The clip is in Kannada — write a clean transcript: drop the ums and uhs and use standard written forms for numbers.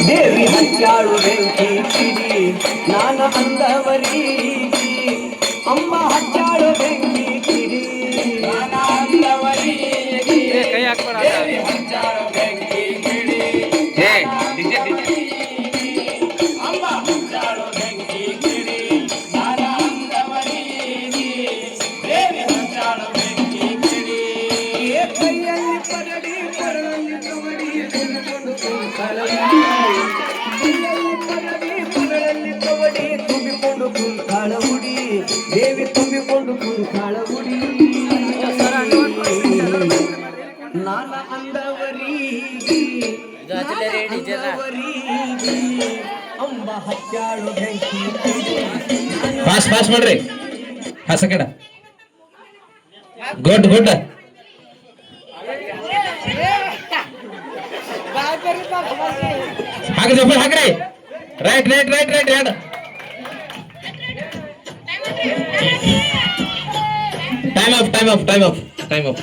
ದೇವಿ ಹಚ್ಚಾಳು ಬೆಂಕಿ ಕಿಡಿ ನಾನ ಅಂದವರಿ ಅಮ್ಮ ಹಚ್ಚಾಳು ಬೆಂಕಿ ಕಿಡಿ ನಾನ ಅಂದವರಿ ದೇವಿ ಹಚ್ಚಾಳು ಬೆಂಕಿ ಕಿಡಿ ಅಮ್ಮ ಹಚ್ಚಾಳು ಬೆಂಕಿ ಕಿಡಿ ನಾನ ಅಂದವರಿ ದೇವಿ ಹಚ್ಚಾಳು ಬೆಂಕಿ ಕಿಡಿ ಕೈಯಲ್ಲಿ ಪರಡಿ ಪರಳಲ್ಲಿ ಕವಡಿ ತುಂಬಿಕೊಂಡು ತುಂಬಿಕೊಂಡು ಕುಂತಾಳ ಉಡಿ ದೇವಿ ತುಂಬಿಕೊಂಡು ಕುಂತಾಳ ಉಡಿ ನಾನ ಅಂದವರಿ ಅಂಬ ಹಚ್ಚಾಳು ಬೆಂಕಿ ಫಾಸ್ಟ್ ಫಾಸ್ಟ್ ಮಾಡ್ರಿ ಆ ಸೆಕೆಂಡ್ ಗುಡ್ ಗುಡ್ ಹಾಗೆ ಜಪ್ಪಲ್ ಹಾಕ್ರಿ ರೈಟ್ ರೈಟ್ ರೈಟ್ ರೈಟ್ ಎರಡು time of time of time of time of